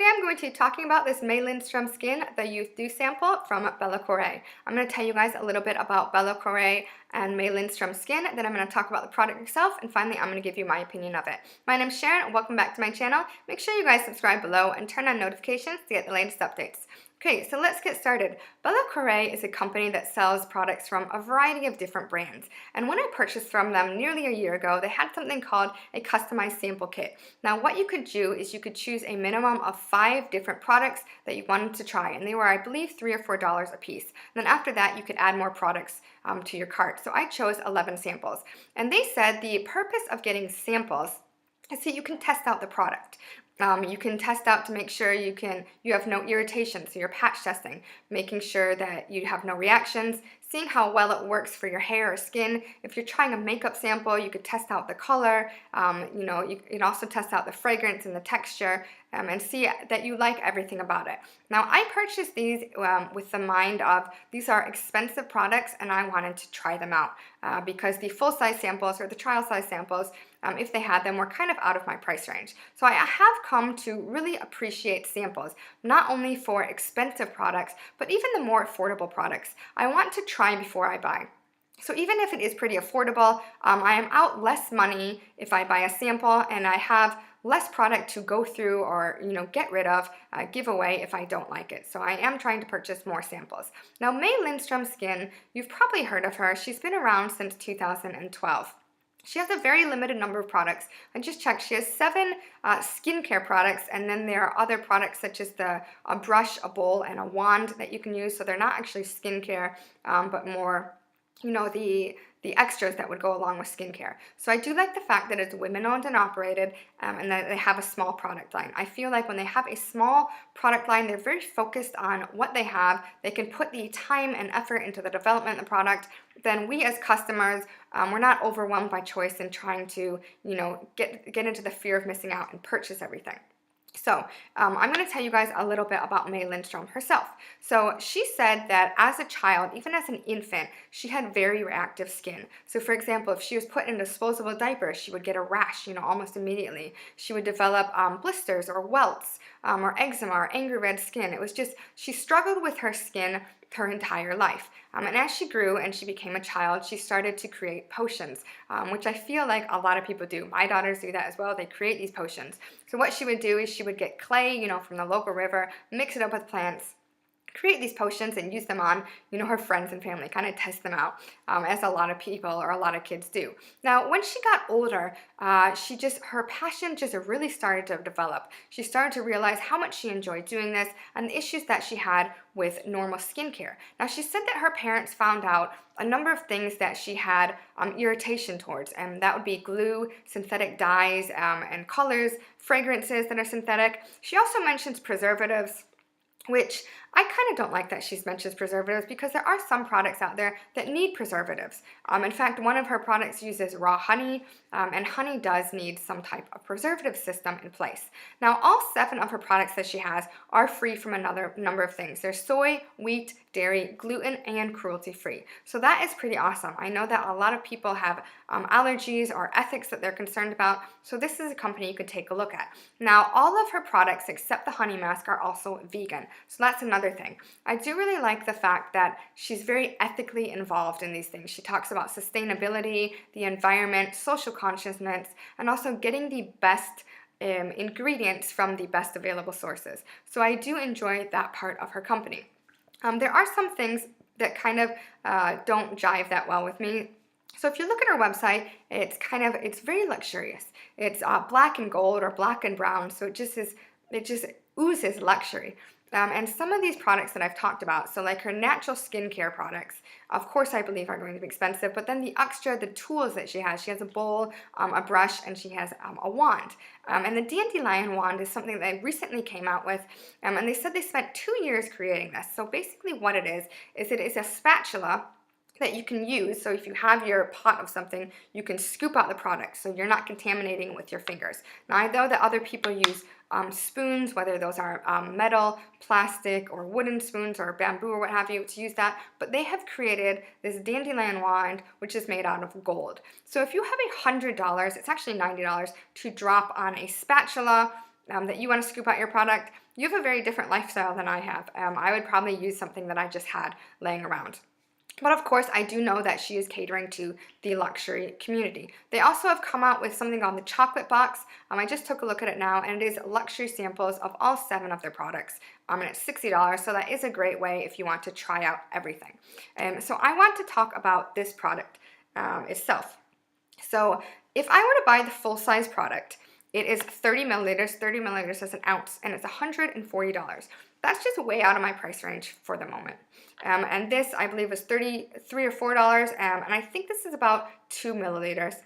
Today I'm going to be talking about this May Lindstrom Skin, the Youth Dew sample from Bella Corey. I'm going to tell you guys a little bit about Bella Corey and May Lindstrom Skin, then I'm going to talk about the product itself, and finally I'm going to give you my opinion of it. My name is Sharon, and welcome back to my channel. Make sure you guys subscribe below and turn on notifications to get the latest updates. Okay, so let's get started. Bella Corey is a company that sells products from a variety of different brands. And when I purchased from them nearly a year ago, they had something called a customized sample kit. Now what you could do is you could choose a minimum of 5 different products that you wanted to try. And they were, I believe, $3 or $4 a piece. And then after that, you could add more products to your cart. So I chose 11 samples. And they said the purpose of getting samples is so you can test out the product. You can test out to make sure you have no irritation, so you're patch testing, making sure that you have no reactions, seeing how well it works for your hair or skin. If you're trying a makeup sample, you could test out the color. You can also test out the fragrance and the texture, and see that you like everything about it. Now, I purchased these with the mind of these are expensive products, and I wanted to try them out because the full-size samples or the trial-size samples, if they had them, were kind of out of my price range. So I have come to really appreciate samples, not only for expensive products, but even the more affordable products. I want to try before I buy. So even if it is pretty affordable, I am out less money if I buy a sample, and I have less product to go through or get rid of, give away if I don't like it. So I am trying to purchase more samples. Now, May Lindstrom Skin, you've probably heard of her. She's been around since 2012. She has a very limited number of products. I just checked. She has 7 skincare products, and then there are other products such as a brush, a bowl, and a wand that you can use. So they're not actually skincare, but more, the extras that would go along with skincare. So I do like the fact that it's women-owned and operated, and that they have a small product line. I feel like when they have a small product line, they're very focused on what they have. They can put the time and effort into the development of the product. Then we as customers, we're not overwhelmed by choice and trying to, get into the fear of missing out and purchase everything. So I'm going to tell you guys a little bit about May Lindstrom herself. So she said that as a child, even as an infant, she had very reactive skin. So for example, if she was put in a disposable diaper, she would get a rash, almost immediately. She would develop blisters or welts or eczema or angry red skin. It was just, she struggled with her skin her entire life. And as she grew and she became a child, she started to create potions, which I feel like a lot of people do. My daughters do that as well. They create these potions. So what she would do is she would get clay, from the local river, mix it up with plants, create these potions and use them on, her friends and family, kind of test them out, as a lot of people or a lot of kids do. Now, when she got older, her passion just really started to develop. She started to realize how much she enjoyed doing this and the issues that she had with normal skincare. Now, she said that her parents found out a number of things that she had irritation towards, and that would be glue, synthetic dyes, and colors, fragrances that are synthetic. She also mentions preservatives, which I kind of don't like that she's mentioned preservatives, because there are some products out there that need preservatives. In fact, one of her products uses raw honey, and honey does need some type of preservative system in place. Now, all 7 of her products that she has are free from another number of things. There's soy, wheat, dairy, gluten, and cruelty-free. So that is pretty awesome. I know that a lot of people have allergies or ethics that they're concerned about, so this is a company you could take a look at. Now, all of her products except the honey mask are also vegan, so that's another thing. I do really like the fact that she's very ethically involved in these things. She talks about sustainability, the environment, social consciousness, and also getting the best ingredients from the best available sources. So I do enjoy that part of her company. There are some things that kind of don't jive that well with me. So if you look at her website, it's very luxurious. It's black and gold or black and brown, so it just oozes luxury. And some of these products that I've talked about, so like her natural skincare products, of course I believe are going to be expensive, but then the extra, the tools that she has a bowl, a brush, and she has a wand. And the Dandelion Wand is something that they recently came out with, and they said they spent 2 years creating this. So basically what it is it is a spatula that you can use. So if you have your pot of something, you can scoop out the product so you're not contaminating with your fingers. Now, I know that other people use spoons, whether those are metal, plastic, or wooden spoons, or bamboo, or what have you, to use that, but they have created this Dandelion Wand, which is made out of gold. So if you have $100, it's actually $90, to drop on a spatula, that you want to scoop out your product, you have a very different lifestyle than I have. I would probably use something that I just had laying around. But of course, I do know that she is catering to the luxury community. They also have come out with something called the chocolate box. I just took a look at it now, and it is luxury samples of all 7 of their products. And it's $60, so that is a great way if you want to try out everything. So I want to talk about this product itself. So if I were to buy the full-size product, it is 30 milliliters. 30 milliliters is an ounce, and it's $140. That's just way out of my price range for the moment. And this, I believe, is $33 or $4, and I think this is about 2 milliliters.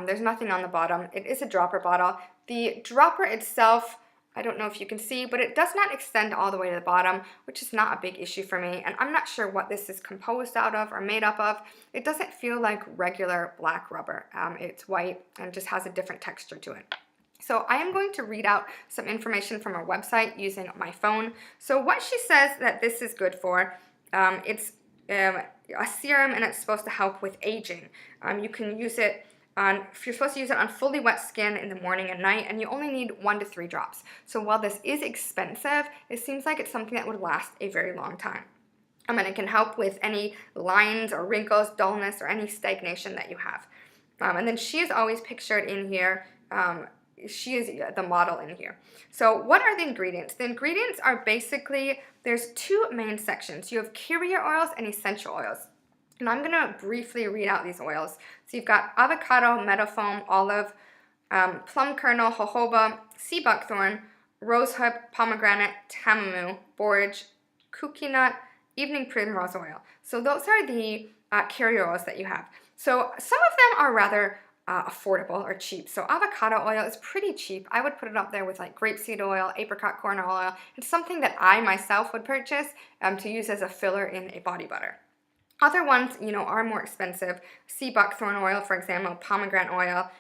There's nothing on the bottom. It is a dropper bottle. The dropper itself, I don't know if you can see, but it does not extend all the way to the bottom, which is not a big issue for me, and I'm not sure what this is composed out of or made up of. It doesn't feel like regular black rubber. It's white and just has a different texture to it. So I am going to read out some information from our website using my phone. So what she says that this is good for, it's a serum, and it's supposed to help with aging. You can use it you're supposed to use it on fully wet skin in the morning and night, and you only need 1 to 3 drops. So while this is expensive, it seems like it's something that would last a very long time. And it can help with any lines or wrinkles, dullness, or any stagnation that you have. And then she is always pictured in here. She is the model in here. So what are the ingredients? The ingredients are basically, there's 2 main sections. You have carrier oils and essential oils. And I'm going to briefly read out these oils. So you've got avocado, meadowfoam, olive, plum kernel, jojoba, sea buckthorn, rosehip, pomegranate, tamemu, borage, coconut, evening primrose oil. So those are the carrier oils that you have. So some of them are rather affordable or cheap. So avocado oil is pretty cheap. I would put it up there with like grapeseed oil, apricot kernel oil. It's something that I myself would purchase to use as a filler in a body butter. Other ones, are more expensive. Sea buckthorn oil, for example, pomegranate oil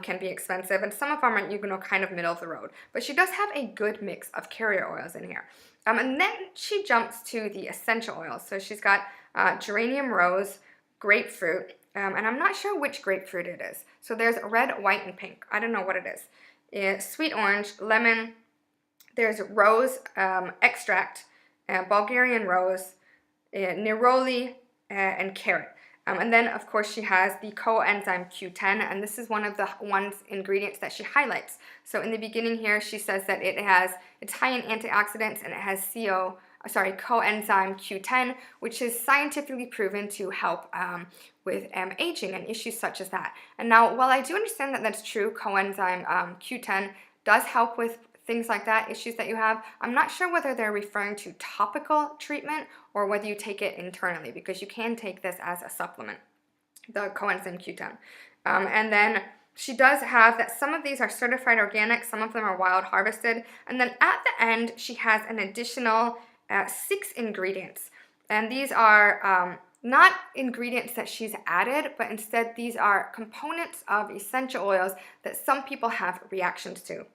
can be expensive, and some of them are, kind of middle of the road. But she does have a good mix of carrier oils in here. And then she jumps to the essential oils. So she's got geranium rose, grapefruit, and I'm not sure which grapefruit it is. So there's red, white, and pink. I don't know what it is. Sweet orange, lemon, there's rose extract, Bulgarian rose, neroli, and carrot. And then, of course, she has the Coenzyme Q10, and this is one of the ingredients that she highlights. So in the beginning here, she says that it's high in antioxidants, and it has Coenzyme Q10, which is scientifically proven to help with aging and issues such as that. And now, while I do understand that that's true, Coenzyme Q10 does help with things like that, issues that you have, I'm not sure whether they're referring to topical treatment or whether you take it internally, because you can take this as a supplement, the Coenzyme Q10. And then she does have that some of these are certified organic, some of them are wild harvested, and then at the end she has an additional 6 ingredients. And these are not ingredients that she's added, but instead these are components of essential oils that some people have reactions to.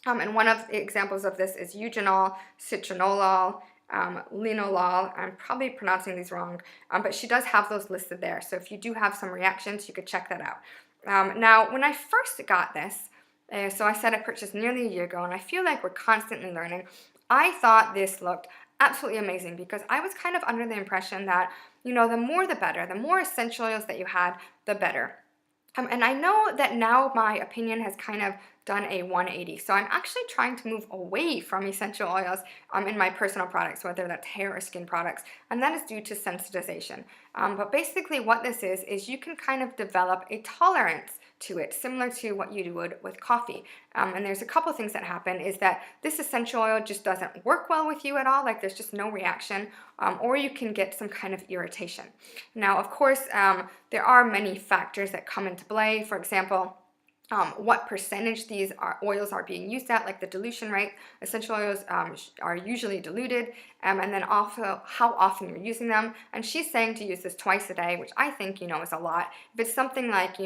And one of the examples of this is eugenol, citrinolol, linolol. I'm probably pronouncing these wrong, but she does have those listed there. So if you do have some reactions, you could check that out. Now, when I first got this, so I said I purchased nearly a year ago, and I feel like we're constantly learning. I thought this looked absolutely amazing because I was kind of under the impression that, the more the better. The more essential oils that you had, the better. And I know that now my opinion has kind of done a 180. So I'm actually trying to move away from essential oils in my personal products, whether that's hair or skin products, and that is due to sensitization. But basically what this is you can kind of develop a tolerance to it, similar to what you would with coffee. And there's a couple things that happen is that this essential oil just doesn't work well with you at all, like there's just no reaction, or you can get some kind of irritation. Now, of course, there are many factors that come into play. For example, what percentage these oils are being used at, like the dilution rate. Essential oils are usually diluted, and then also how often you're using them. And she's saying to use this twice a day, which I think, is a lot. If it's something like,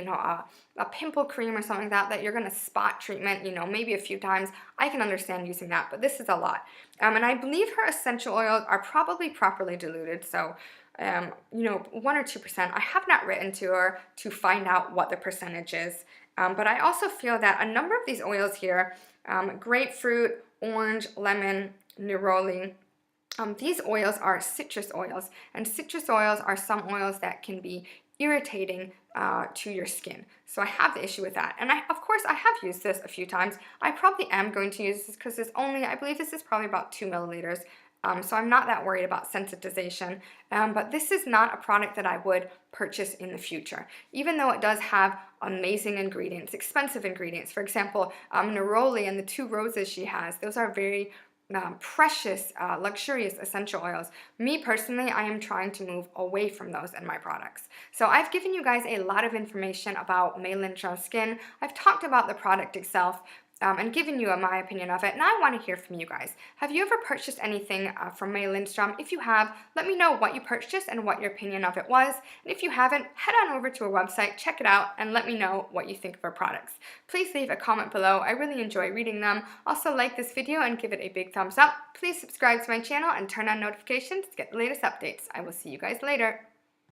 a pimple cream or something like that you're going to spot treatment, maybe a few times, I can understand using that, but this is a lot. And I believe her essential oils are probably properly diluted, so 1 or 2%. I have not written to her to find out what the percentage is. But I also feel that a number of these oils here grapefruit, orange, lemon, neroli. These oils are citrus oils, and citrus oils are some oils that can be irritating to your skin. So I have the issue with that. And of course, I have used this a few times. I probably am going to use this because it's only, I believe this is probably about 2 milliliters. So I'm not that worried about sensitization, but this is not a product that I would purchase in the future, even though it does have amazing ingredients, expensive ingredients. For example, neroli and the 2 roses she has, those are very precious, luxurious essential oils. Me personally, I am trying to move away from those in my products. So I've given you guys a lot of information about May Lindstrom Skin. I've talked about the product itself, and given you my opinion of it, and I want to hear from you guys. Have you ever purchased anything from May Lindstrom? If you have, let me know what you purchased and what your opinion of it was. And if you haven't, head on over to our website, check it out, and let me know what you think of our products. Please leave a comment below. I really enjoy reading them. Also, like this video and give it a big thumbs up. Please subscribe to my channel and turn on notifications to get the latest updates. I will see you guys later.